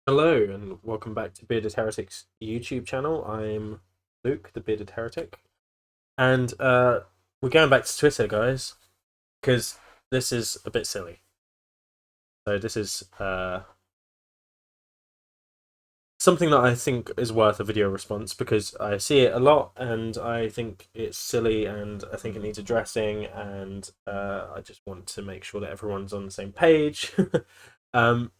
Hello and welcome back to Bearded Heretics YouTube channel. I'm Luke, the Bearded Heretic, and we're going back to Twitter, guys, because this is a bit silly. So this is something that I think is worth a video response because I see it a lot and I think it's silly and I think it needs addressing and I just want to make sure that everyone's on the same page. um,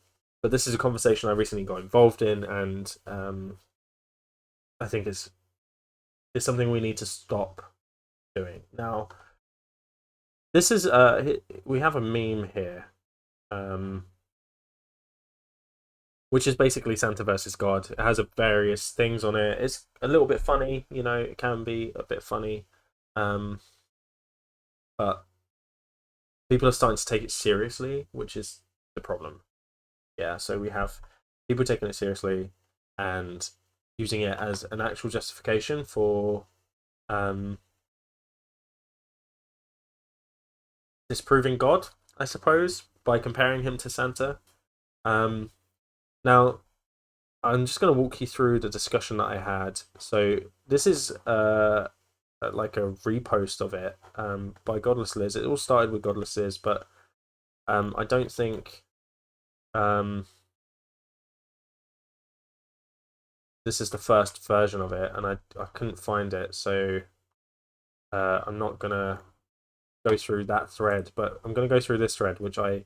but this is a conversation I recently got involved in and I think is something we need to stop doing. Now, this is we have a meme here, um, which is basically Santa versus God. It has a various things on it. It's a little bit funny, it can be a bit funny, um, but people are starting to take it seriously, which is the problem. Yeah, so we have people taking it seriously and using it as an actual justification for um, disproving God, I suppose, by comparing him to Santa. Um, Now, I'm just going to walk you through the discussion that I had. So this is like a repost of it by Godless Liz. It all started with Godless Liz, but I don't think um, this is the first version of it, and I couldn't find it, so I'm not gonna go through that thread, but I'm gonna go through this thread, which I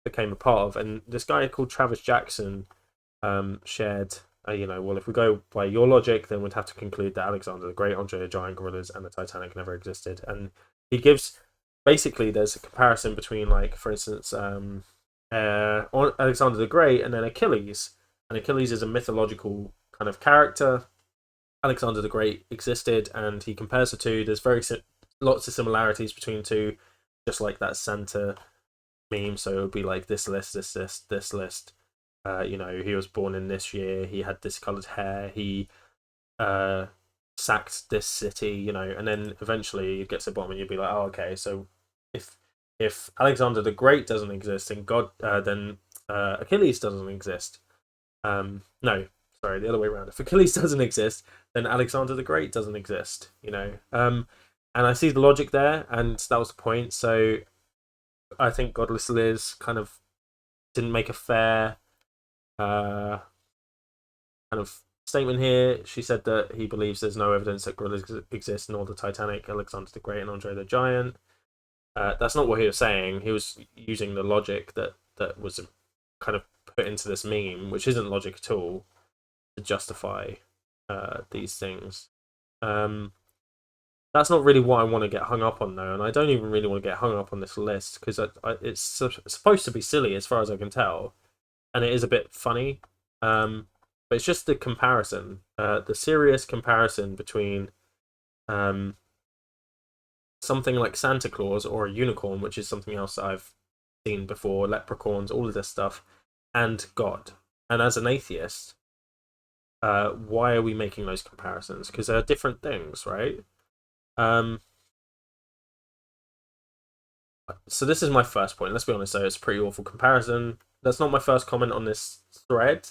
became a part of, and this guy called Travis Jackson shared, well, if we go by your logic, then we'd have to conclude that Alexander the Great, Andre the Giant, gorillas, and the Titanic never existed. And he gives basically there's a comparison between, like, for instance, Alexander the Great and then Achilles. And Achilles is a mythological kind of character. Alexander the Great existed, and he compares the two. There's lots of similarities between the two, just like that Santa meme. So it would be like this list, this list. He was born in this year. He had this colored hair. He sacked this city. And then eventually you get to the bottom, and you'd be like, oh, okay. So if Alexander the Great doesn't exist, and then Achilles doesn't exist. No, sorry, the other way around. If Achilles doesn't exist, then Alexander the Great doesn't exist. And I see the logic there, and that was the point. So I think Godless Liz kind of didn't make a fair kind of statement here. She said that he believes there's no evidence that gorillas exist, nor the Titanic, Alexander the Great, and Andre the Giant. That's not what he was saying. He was using the logic that was kind of put into this meme, which isn't logic at all, to justify these things. That's not really what I want to get hung up on, though, and I don't even really want to get hung up on this list because it's supposed to be silly as far as I can tell, and it is a bit funny. But it's just the comparison, the serious comparison between something like Santa Claus or a unicorn, which is something else that I've seen before, leprechauns, all of this stuff, and God. And as an atheist, why are we making those comparisons? Because they're different things, right? So this is my first point. Let's be honest, though, it's a pretty awful comparison. That's not my first comment on this thread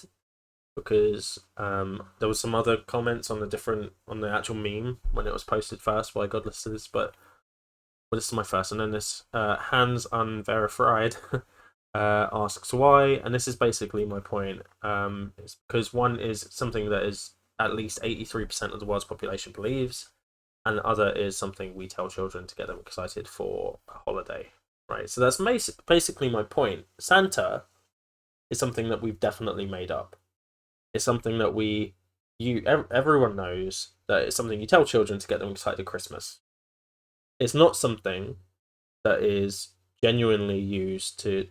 because there was some other comments on the actual meme when it was posted first by Godlesses, but this is my first. And then this Hands Unverified asks why, and this is basically my point. It's because one is something that is at least 83% of the world's population believes, and the other is something we tell children to get them excited for a holiday, right? So that's basically my point. Santa is something that we've definitely made up. It's something that everyone knows that it's something you tell children to get them excited at Christmas. It's not something that is genuinely used to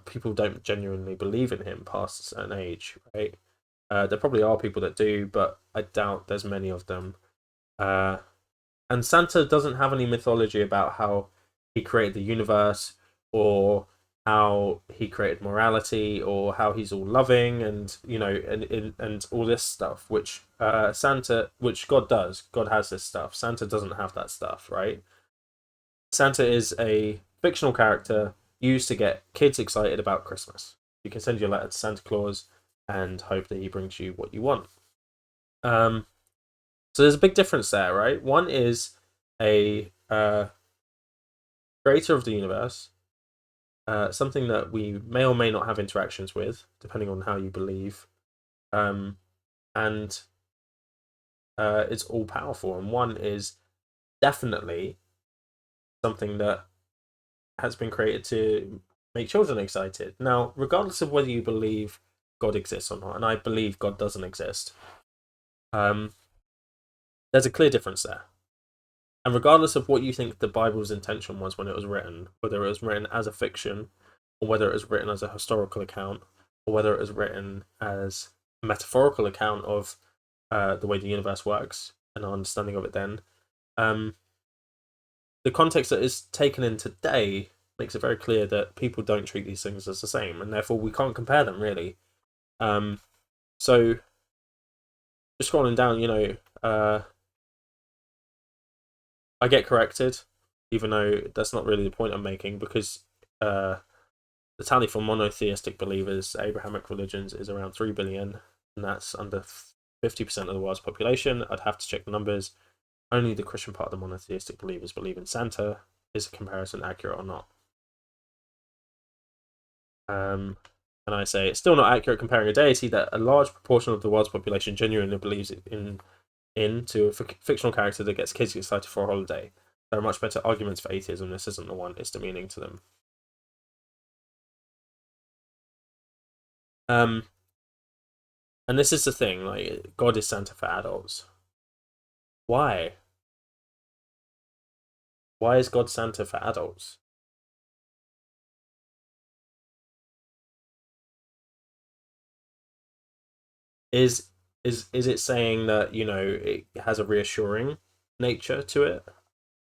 people don't genuinely believe in him past a certain age, right? There probably are people that do, but I doubt there's many of them. And Santa doesn't have any mythology about how he created the universe or how he created morality or how he's all loving and and all this stuff, which which God does. God has this stuff. Santa doesn't have that stuff, right? Santa is a fictional character used to get kids excited about Christmas. You can send your letter to Santa Claus, and hope that he brings you what you want. So there's a big difference there, right? One is a creator of the universe, something that we may or may not have interactions with, depending on how you believe, and it's all powerful. And one is definitely something that has been created to make children excited. Now, regardless of whether you believe God exists or not, and I believe God doesn't exist, there's a clear difference there. And regardless of what you think the Bible's intention was when it was written, whether it was written as a fiction, or whether it was written as a historical account, or whether it was written as a metaphorical account of the way the universe works and our understanding of it then, the context that is taken in today makes it very clear that people don't treat these things as the same, and therefore we can't compare them really. So, just scrolling down, I get corrected, even though that's not really the point I'm making, because the tally for monotheistic believers, Abrahamic religions, is around 3 billion, and that's under 50% of the world's population. I'd have to check the numbers. Only the Christian part of the monotheistic believers believe in Santa. Is the comparison accurate or not? And I say it's still not accurate comparing a deity that a large proportion of the world's population genuinely believes in to a fictional character that gets kids excited for a holiday. There are much better arguments for atheism. This isn't the one. It's demeaning to them. And this is the thing, like, God is Santa for adults. Why? Why is God Santa for adults? Is is it saying that, it has a reassuring nature to it?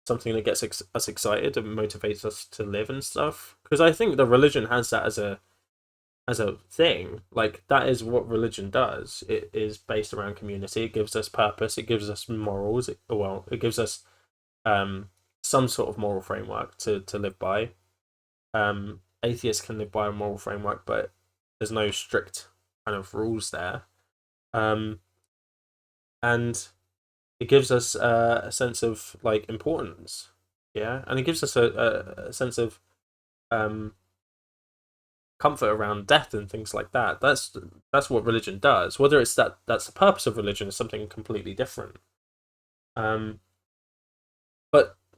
Something that gets us excited and motivates us to live and stuff? Because I think the religion has that as a thing. Like, that is what religion does. It is based around community. It gives us purpose. It gives us morals. It gives us some sort of moral framework to live by. Atheists can live by a moral framework, but there's no strict kind of rules there. And it gives us a sense of, like, importance, yeah, and it gives us a sense of comfort around death and things like that. That's what religion does. Whether it's that's the purpose of religion is something completely different. But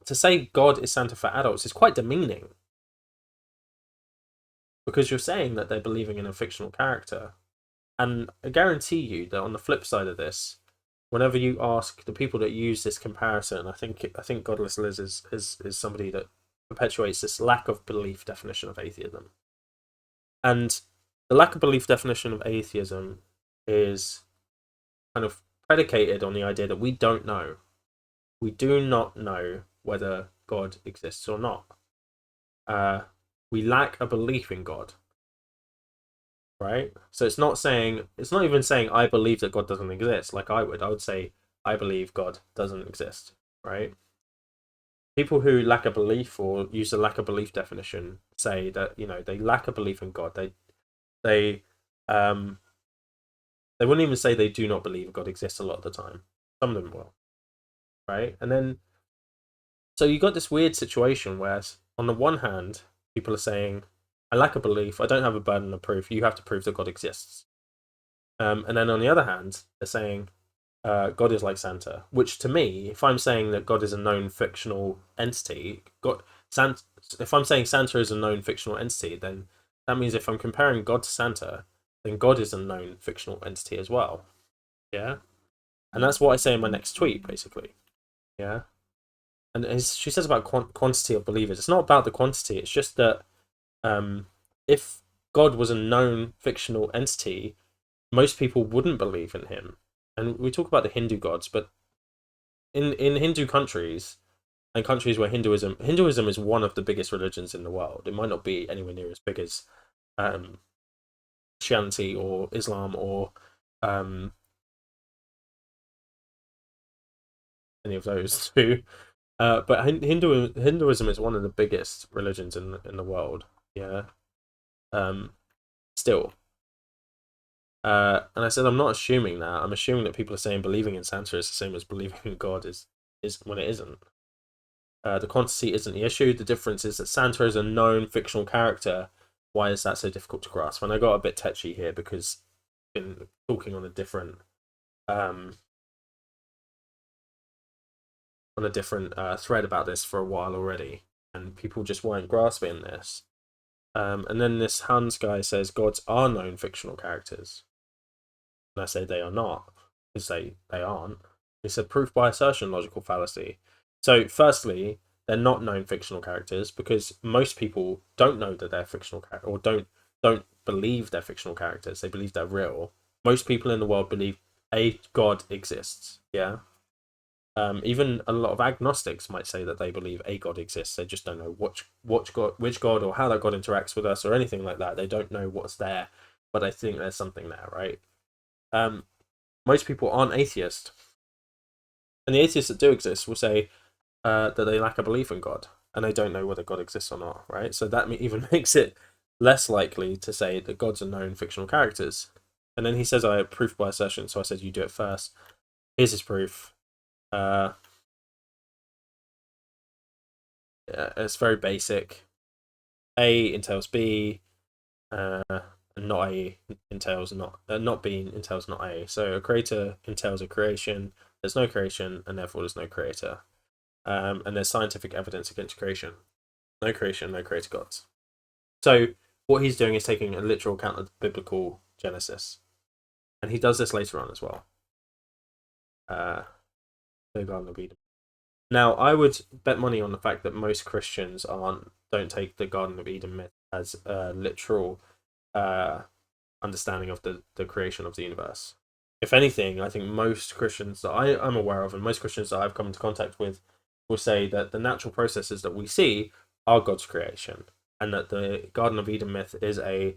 to say God is Santa for adults is quite demeaning, because you're saying that they're believing in a fictional character. And I guarantee you that on the flip side of this, whenever you ask the people that use this comparison, I think Godless Liz is somebody that perpetuates this lack of belief definition of atheism. And the lack of belief definition of atheism is kind of predicated on the idea that we don't know. We do not know whether God exists or not. We lack a belief in God. Right? So it's not even saying I believe that God doesn't exist, like I would say I believe God doesn't exist, right? People who lack a belief or use the lack of belief definition say that, they lack a belief in God. They wouldn't even say they do not believe God exists a lot of the time. Some of them will, right? And then so you got this weird situation where on the one hand people are saying I lack a belief. I don't have a burden of proof. You have to prove that God exists. And then on the other hand, they're saying God is like Santa. Which, to me, if I'm saying that God is a known fictional entity, if I'm saying Santa is a known fictional entity, then that means if I'm comparing God to Santa, then God is a known fictional entity as well. Yeah, and that's what I say in my next tweet, basically. Yeah, and she says about quantity of believers. It's not about the quantity. It's just that if God was a known fictional entity, most people wouldn't believe in him. And we talk about the Hindu gods, but in Hindu countries and countries where Hinduism is one of the biggest religions in the world. It might not be anywhere near as big as Christianity or Islam or any of those two. But Hinduism is one of the biggest religions in the world. Yeah. Still. And I said, I'm not assuming that. I'm assuming that people are saying believing in Santa is the same as believing in God is when it isn't. The quantity isn't the issue. The difference is that Santa is a known fictional character. Why is that so difficult to grasp? And I got a bit touchy here because I've been talking um, on a different thread about this for a while already, and people just weren't grasping this. And then this Hans guy says gods are known fictional characters. And I say they are not, because they aren't. He said proof by assertion, logical fallacy. So, firstly, they're not known fictional characters because most people don't know that they're fictional characters or don't believe they're fictional characters. They believe they're real. Most people in the world believe a god exists. Yeah. Even a lot of agnostics might say that they believe a god exists. They just don't know which god, or how that god interacts with us, or anything like that. They don't know what's there, but I think there's something there, right? Um, Most people aren't atheist, and the atheists that do exist will say that they lack a belief in God, and they don't know whether God exists or not, right? So that even makes it less likely to say that gods are known fictional characters. And then he says, I have proof by assertion, so I said, you do it first. Here's his proof. Yeah, it's very basic. A entails B, and not A entails not B entails not A. So a creator entails a creation. There's no creation, and therefore there's no creator. And there's scientific evidence against creation. No creation, no creator gods. So what he's doing is taking a literal account of the biblical Genesis, and he does this later on as well. The Garden of Eden. Now, I would bet money on the fact that most Christians don't take the Garden of Eden myth as a literal understanding of the creation of the universe. If anything, I think most Christians that I'm aware of, and most Christians that I've come into contact with, will say that the natural processes that we see are God's creation, and that the Garden of Eden myth is a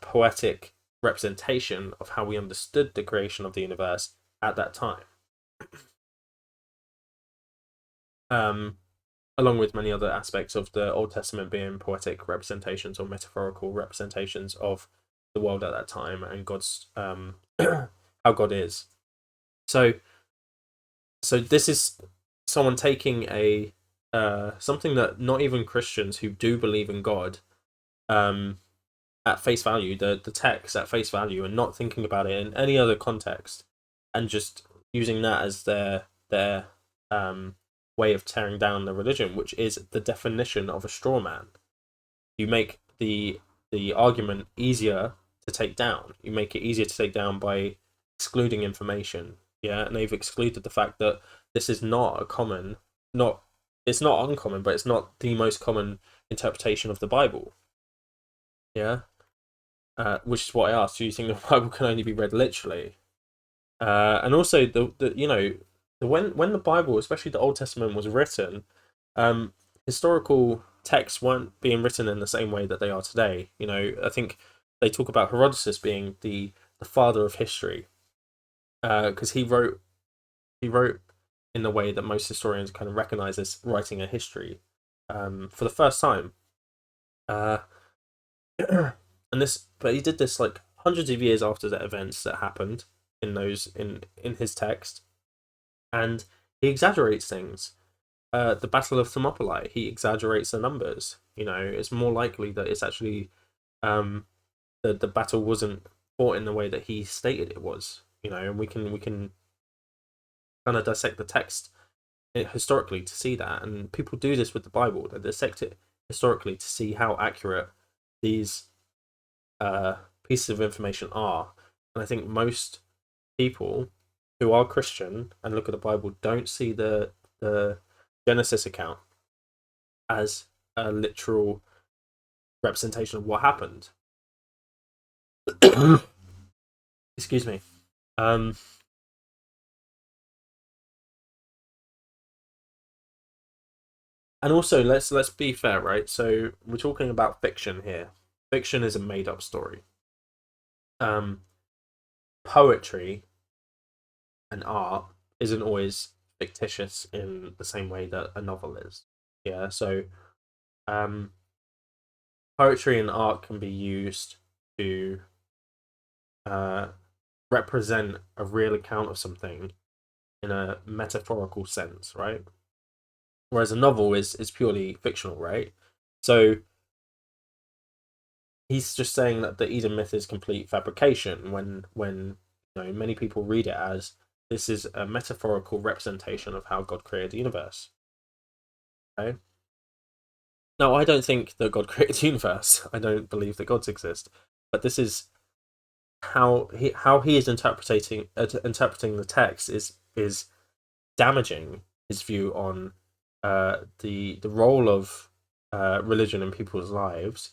poetic representation of how we understood the creation of the universe at that time. Um, Along with many other aspects of the Old Testament being poetic representations or metaphorical representations of the world at that time and God's how God is. So this is someone taking a something that not even Christians who do believe in God at face value, the text at face value, and not thinking about it in any other context, and just using that as their way of tearing down the religion, which is the definition of a straw man. You make the argument easier to take down. You make it easier to take down by excluding information. Yeah, and they've excluded the fact that this is not a common, not it's not uncommon, but it's not the most common interpretation of the Bible. Yeah, which is what I asked. Do you think the Bible can only be read literally? And also when the Bible, especially the Old Testament, was written, historical texts weren't being written in the same way that they are today. I think they talk about Herodotus being the father of history, because he wrote in the way that most historians kind of recognize as writing a history for the first time. Uh, but he did this like hundreds of years after the events that happened in his text, and he exaggerates things. The Battle of Thermopylae, he exaggerates the numbers. It's more likely that it's actually the battle wasn't fought in the way that he stated it was. And we can kind of dissect the text historically to see that, and people do this with the Bible. They dissect it historically to see how accurate these pieces of information are. And I think most people who are Christian and look at the Bible don't see the Genesis account as a literal representation of what happened. Excuse me. And also, let's be fair, right? So we're talking about fiction here. Fiction is a made up story. Um, Poetry and art isn't always fictitious in the same way that a novel is. Yeah, so um, poetry and art can be used to uh, represent a real account of something in a metaphorical sense, right? Whereas a novel is purely fictional, right? So he's just saying that the Eden myth is complete fabrication when many people read it as this is a metaphorical representation of how God created the universe. Okay. Now, I don't think that God created the universe. I don't believe that gods exist, but this is how he is interpreting the text is damaging his view on the role of religion in people's lives,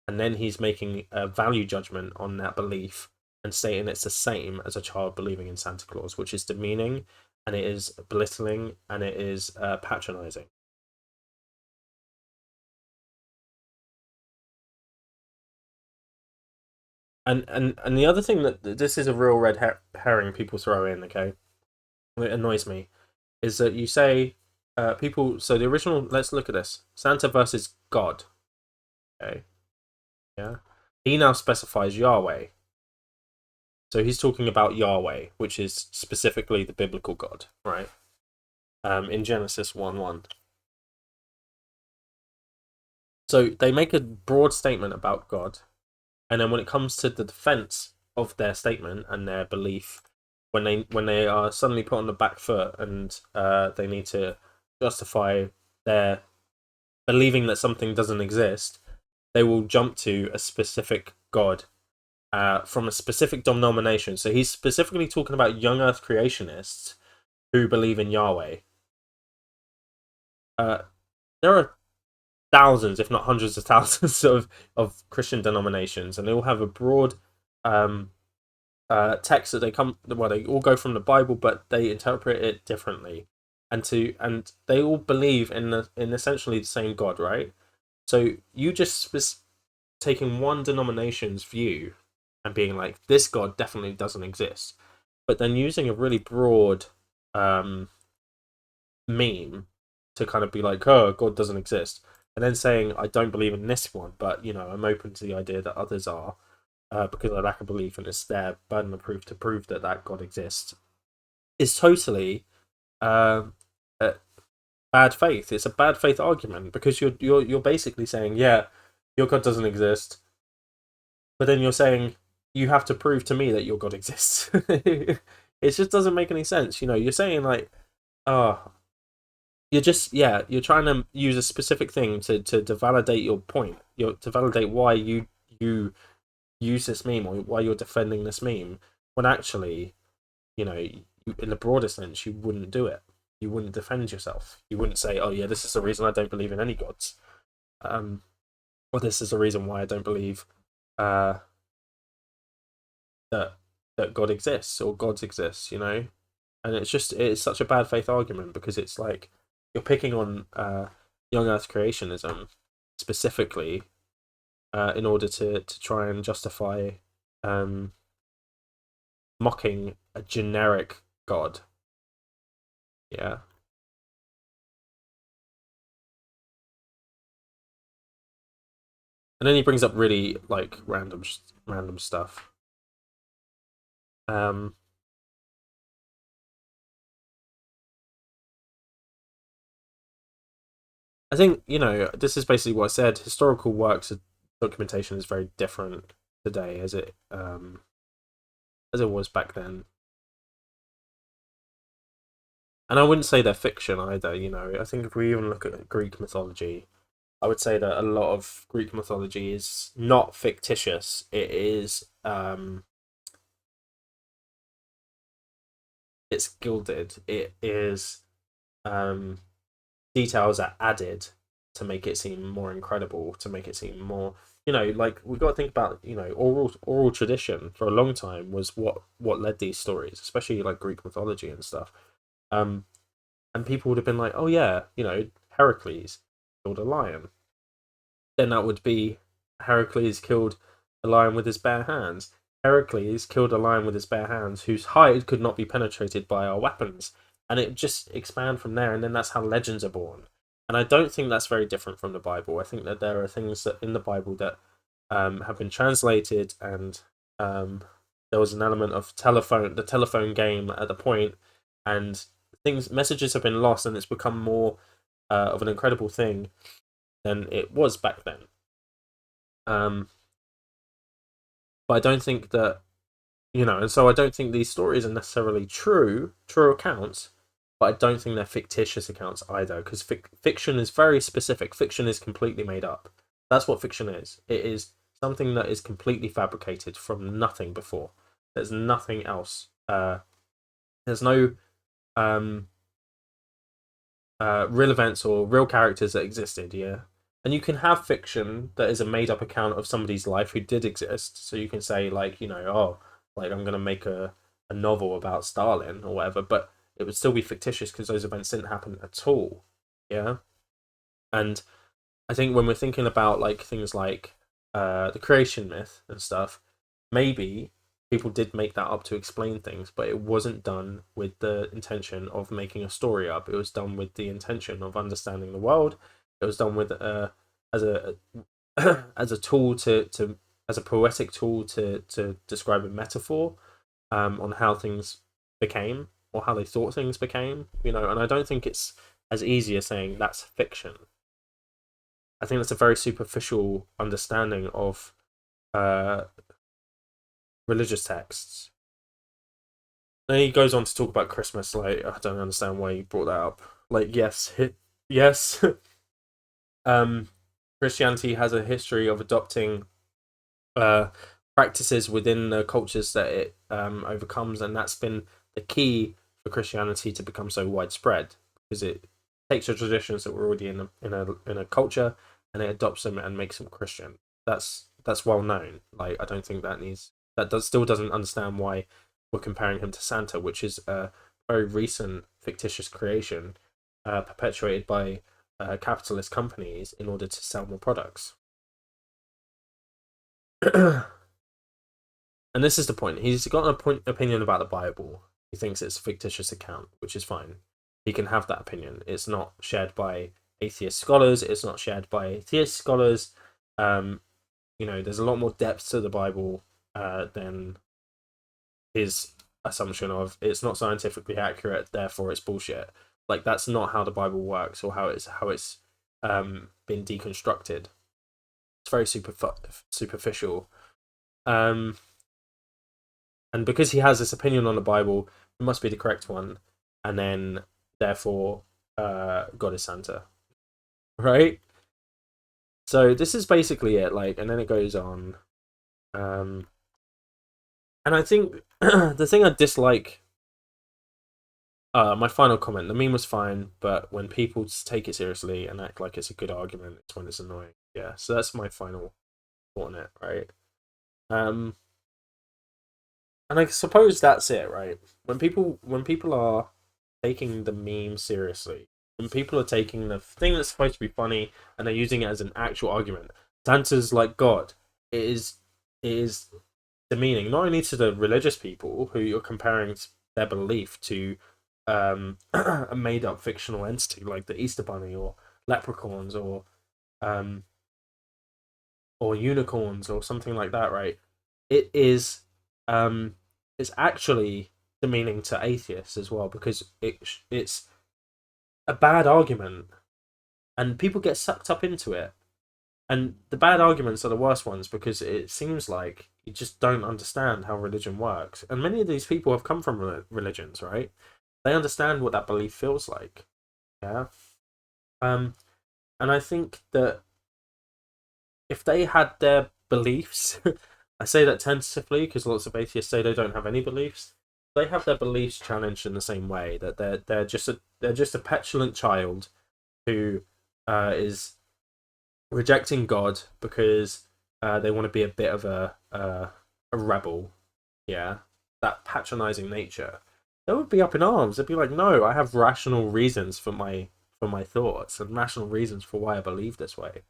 and then he's making a value judgment on that belief and stating it's the same as a child believing in Santa Claus, which is demeaning, and it is belittling, and it is patronizing. And the other thing that this is a real red herring people throw in, okay, it annoys me, is that you say people. So the original. Let's look at this: Santa versus God. Okay, yeah. He now specifies Yahweh. So he's talking about Yahweh, which is specifically the biblical God, right? In Genesis 1:1. So they make a broad statement about God, and then when it comes to the defense of their statement and their belief, when they are suddenly put on the back foot and they need to justify their believing that something doesn't exist, they will jump to a specific God from a specific denomination. So he's specifically talking about young Earth creationists who believe in Yahweh. Uh, there are thousands, if not hundreds of thousands, of Christian denominations, and they all have a broad um, text that they come. Well, they all go from the Bible, but they interpret it differently, and they all believe in essentially the same God, right? So you just was taking one denomination's view and being like, this God definitely doesn't exist, but then using a really broad um, meme to kind of be like, oh, God doesn't exist, and then saying I don't believe in this one, but I'm open to the idea that others are, because I lack a belief and it's their burden of proof to prove that that God exists, is totally um, uh, bad faith. It's a bad faith argument because you're basically saying, yeah, your God doesn't exist, but then you're saying you have to prove to me that your God exists. It just doesn't make any sense. You're saying like, oh, you're just you're trying to use a specific thing to validate your point. To validate why you use this meme or why you're defending this meme when actually, in the broader sense, you wouldn't do it. You wouldn't defend yourself. You wouldn't say, "Oh yeah, this is the reason I don't believe in any gods," or "This is the reason why I don't believe uh, that God exists or gods exist." And it's such a bad faith argument because it's like you're picking on young Earth creationism specifically in order to try and justify um, mocking a generic god. Yeah, and then he brings up really like random stuff. Um, I think this is basically what I said. Historical works of documentation is very different today as it was back then. And I wouldn't say they're fiction either. I think if we even look at Greek mythology, I would say that a lot of Greek mythology is not fictitious. It's gilded. It is um, details are added to make it seem more incredible, to make it seem more. Like we've got to think about oral tradition for a long time was what led these stories, especially like Greek mythology and stuff. Um, and people would have been like, oh yeah, Heracles killed a lion. Then that would be Heracles killed a lion with his bare hands. Heracles killed a lion with his bare hands whose hide could not be penetrated by our weapons. And it just expand from there, and then that's how legends are born. And I don't think that's very different from the Bible. I think that there are things that in the Bible that have been translated and um, there was an element of the telephone game at the point, and messages have been lost, and it's become more of an incredible thing than it was back then. Um, but I don't think that, and so I don't think these stories are necessarily true accounts, but I don't think they're fictitious accounts either, because fiction is very specific. Fiction is completely made up. That's what fiction is. It is something that is completely fabricated from nothing before. There's nothing else. There's no um, real events or real characters that existed. Yeah, and you can have fiction that is a made up account of somebody's life who did exist. So you can say like, oh, like I'm gonna make a novel about Stalin or whatever, but it would still be fictitious because those events didn't happen at all. Yeah, and I think when we're thinking about like things like the creation myth and stuff, maybe people did make that up to explain things, but it wasn't done with the intention of making a story up. It was done with the intention of understanding the world. It was done with as a as a tool to as a poetic tool to describe a metaphor on how things became or how they thought things became. And I don't think it's as easy as saying that's fiction. I think that's a very superficial understanding of uh, religious texts. Then he goes on to talk about Christmas. Like, I don't understand why he brought that up. Like, yes, um, Christianity has a history of adopting uh, practices within the cultures that it overcomes, and that's been the key for Christianity to become so widespread, because it takes the traditions that were already in a culture and it adopts them and makes them Christian. That's well known. Like, I don't think still doesn't understand why we're comparing him to Santa, which is a very recent fictitious creation perpetuated by capitalist companies in order to sell more products. And this is the point. He's got an opinion about the Bible. He thinks it's a fictitious account, which is fine. He can have that opinion. It's not shared by atheist scholars. It's not shared by theist scholars. There's a lot more depth to the Bible than his assumption of it's not scientifically accurate, therefore it's bullshit. Like, that's not how the Bible works, or how it's been deconstructed. It's very superficial. And because he has this opinion on the Bible, it must be the correct one, and then therefore God is Santa, right? So this is basically it. Like, and then it goes on. And I think the thing I dislike, my final comment, the meme was fine, but when people take it seriously and act like it's a good argument, it's when it's annoying. Yeah, so that's my final thought on it, right? And I suppose that's it, right? When people are taking the meme seriously, when people are taking the thing that's supposed to be funny and they're using it as an actual argument, Santa's like God. It is demeaning not only to the religious people who you're comparing their belief to a made up fictional entity like the Easter Bunny or leprechauns um, or unicorns or something like that, right? It is it's actually demeaning to atheists as well, because it's a bad argument and people get sucked up into it. And the bad arguments are the worst ones, because it seems like you just don't understand how religion works. And many of these people have come from religions, right? They understand what that belief feels like. Yeah. Um, and I think that if they had their beliefs, I say that tentatively because lots of atheists say they don't have any beliefs. They have their beliefs challenged in the same way, that they're just a petulant child who is rejecting God because they want to be a bit of a rebel. Yeah, that patronizing nature. They would be up in arms. They'd be like, "No, I have rational reasons for my thoughts and rational reasons for why I believe this way."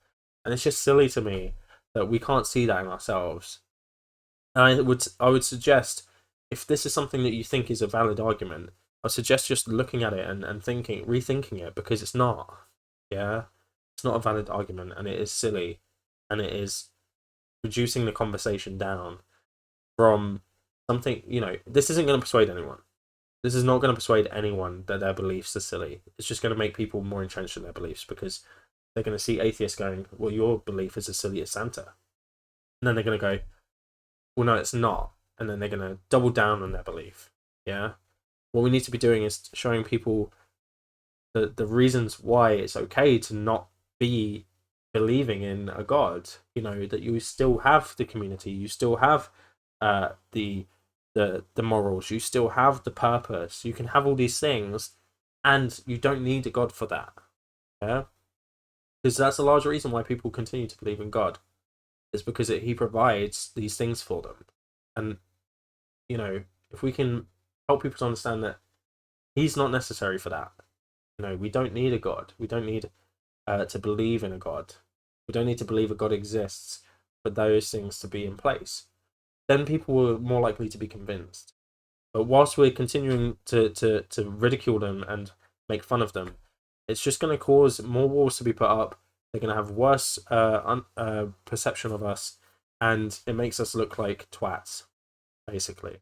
And it's just silly to me that we can't see that in ourselves. And I would suggest, if this is something that you think is a valid argument, I suggest just looking at it and rethinking it, because it's not. Yeah, it's not a valid argument, and it is silly, and it is reducing the conversation down from something, you know, this isn't going to persuade anyone. This is not going to persuade anyone that their beliefs are silly. It's just going to make people more entrenched in their beliefs because they're going to see atheists going, well, your belief is as silly as Santa. And then they're going to go, well, no, it's not. And then they're going to double down on their belief. Yeah. What we need to be doing is showing people the reasons why it's okay to not be believing in a god. You know, that you still have the community, you still have the morals, you still have the purpose, you can have all these things, and you don't need a god for that. Yeah, because that's a large reason why people continue to believe in God. Is because he provides these things for them, and you know, if we can help people to understand that he's not necessary for that. You know, we don't need a god. We don't need to believe in a god. We don't need to believe a god exists for those things to be in place. Then people are more likely to be convinced. But whilst we're continuing to ridicule them and make fun of them, it's just going to cause more walls to be put up. They're going to have worse perception of us, and it makes us look like twats, basically.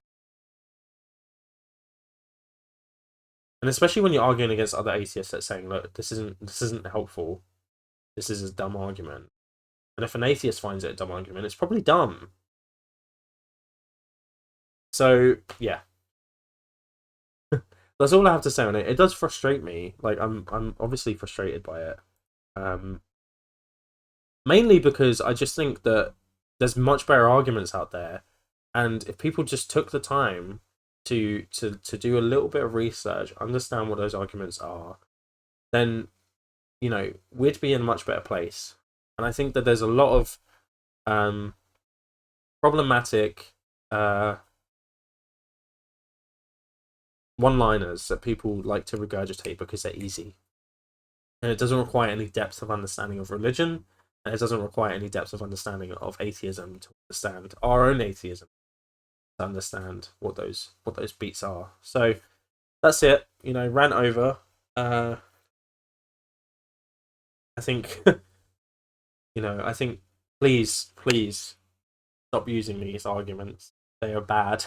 And especially when you're arguing against other atheists that's saying, look, this isn't helpful. This is a dumb argument. And if an atheist finds it a dumb argument, it's probably dumb. So yeah. That's all I have to say on it. It does frustrate me. Like I'm obviously frustrated by it. Mainly because I just think that there's much better arguments out there, and if people just took the time to do a little bit of research, understand what those arguments are, then you know we'd be in a much better place. And I think that there's a lot of problematic one-liners that people like to regurgitate because they're easy, and it doesn't require any depth of understanding of religion, and it doesn't require any depth of understanding of atheism to understand our own atheism, to understand what those beats are. So that's it. You know, rant over. I think I think please stop using these arguments. They are bad.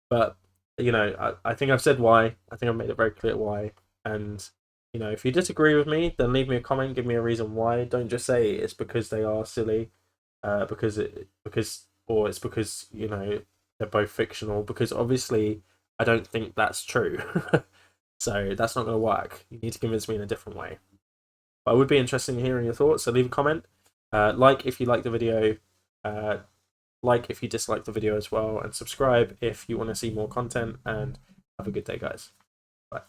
But you know, I think I've said why. I think I've made it very clear why. And you know, if you disagree with me, then leave me a comment, give me a reason why. Don't just say it's because they are silly, or it's because you know they're both fictional. Because obviously, I don't think that's true. So that's not going to work. You need to convince me in a different way. But I would be interested in hearing your thoughts. So leave a comment. Like if you like the video. Like if you dislike the video as well, and subscribe if you want to see more content. And have a good day, guys. Bye.